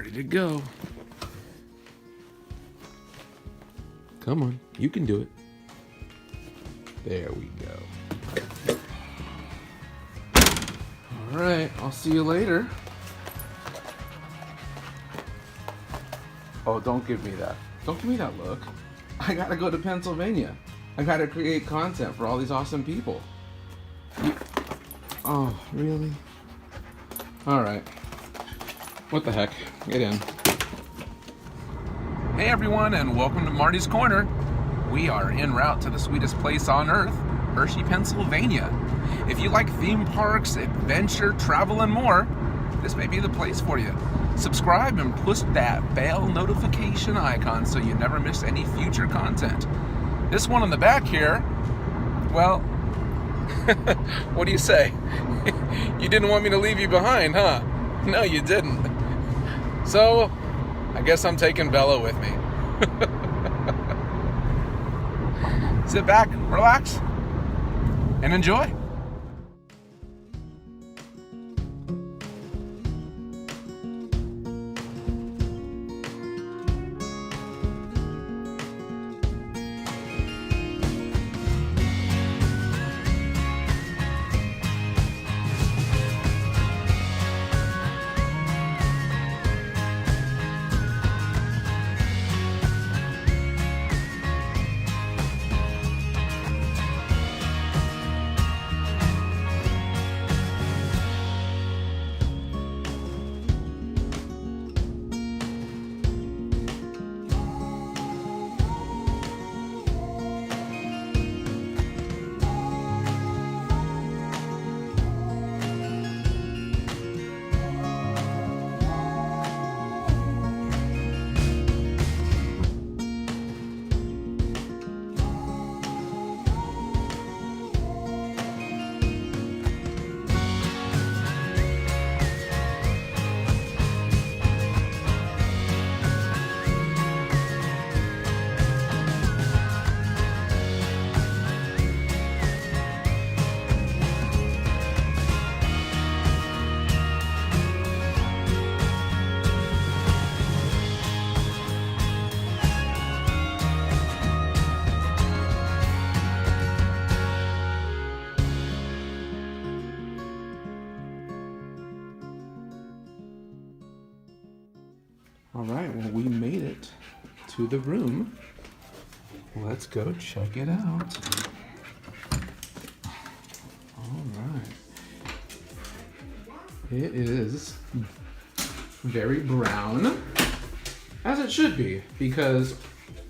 Ready to go. Come on, you can do it. There we go. All right, I'll see you later. Oh, don't give me that. Don't give me that look. I gotta go to Pennsylvania. I gotta create content for all these awesome people. Oh, really? All right. What the heck? Get in. Hey everyone, and welcome to Marty's Corner. We are en route to the sweetest place on earth, Hershey, Pennsylvania. If you like theme parks, adventure, travel, and more, this may be the place for you. Subscribe and push that bell notification icon so you never miss any future content. This one on the back here, well, what do you say? You didn't want me to leave you behind, huh? No, you didn't. So, I guess I'm taking Bella with me. Sit back, relax, and enjoy. All right, well, we made it to the room. Let's go check it out. All right. It is very brown, as it should be, because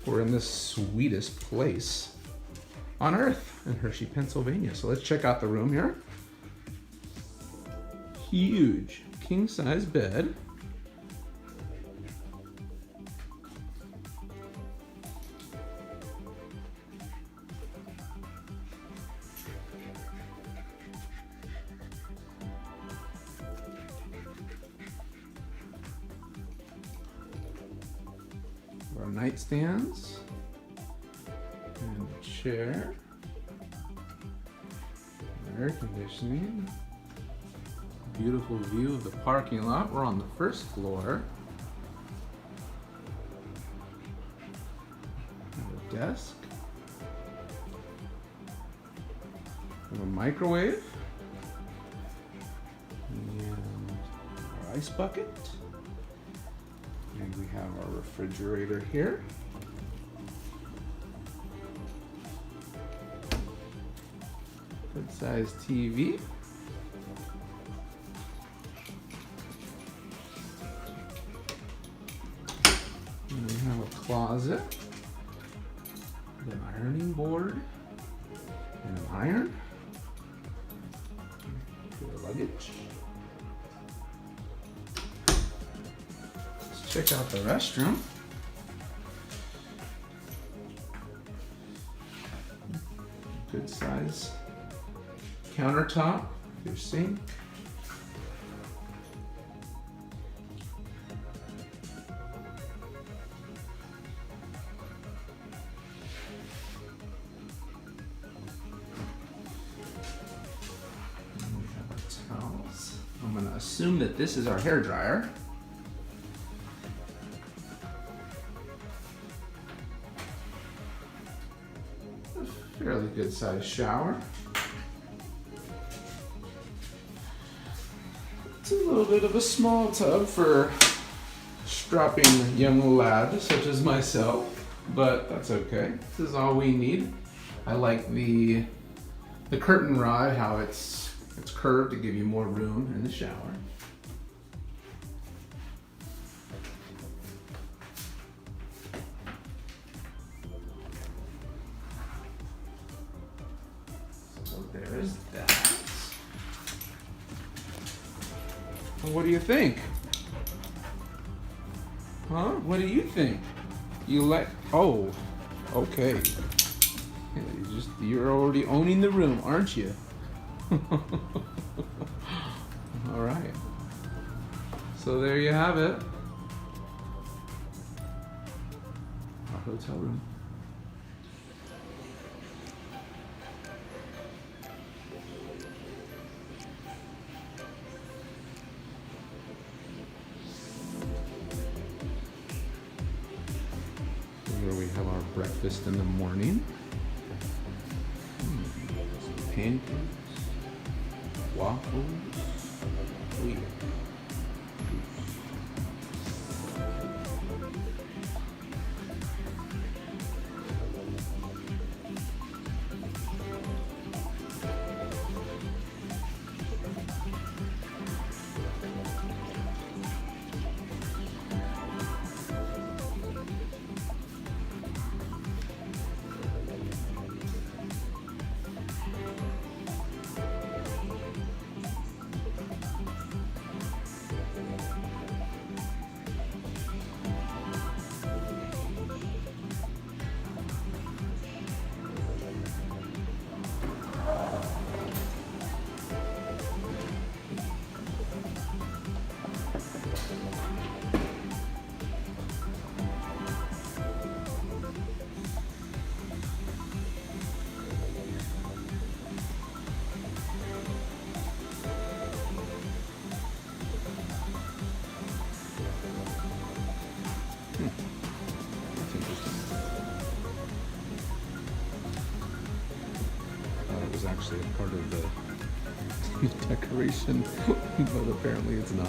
we're in the sweetest place on earth in Hershey, Pennsylvania. So let's check out the room here. Huge king-size bed. Our nightstands and a chair, air conditioning, beautiful view of the parking lot. We're on the first floor. A desk, a microwave, and our ice bucket. And we have our refrigerator here. Good sized TV. And we have a closet with an ironing board and an iron. Your luggage. Check out the restroom. Good size countertop, your sink. And we have our towels. I'm gonna assume that this is our hair dryer. Fairly good sized shower. It's a little bit of a small tub for strapping young lad such as myself, but that's okay. This is all we need. I like the curtain rod, how it's curved to give you more room in the shower. So there's that. Well, what do you think? Huh? What do you think? You like? Oh, okay. You're already owning the room, aren't you? All right. So there you have it. Our hotel room. Here we have our breakfast in the morning. Some pancakes, waffles, wheat. Actually a part of the decoration, but apparently it's not.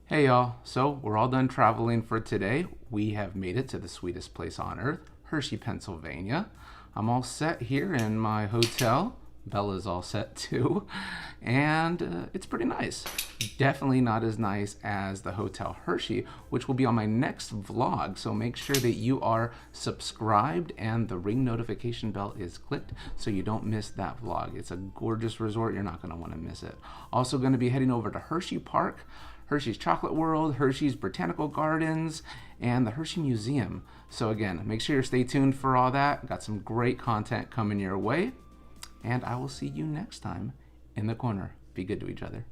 Hey y'all, so we're all done traveling for today. We have made it to the sweetest place on earth, Hershey, Pennsylvania. I'm all set here in my hotel. Bella's all set too. And it's pretty nice. Definitely not as nice as the Hotel Hershey, which will be on my next vlog. So make sure that you are subscribed and the ring notification bell is clicked so you don't miss that vlog. It's a gorgeous resort. You're not going to want to miss it. Also going to be heading over to Hershey Park, Hershey's Chocolate World, Hershey's Botanical Gardens, and the Hershey Museum. So again, make sure you stay tuned for all that. Got some great content coming your way. And I will see you next time in the corner. Be good to each other.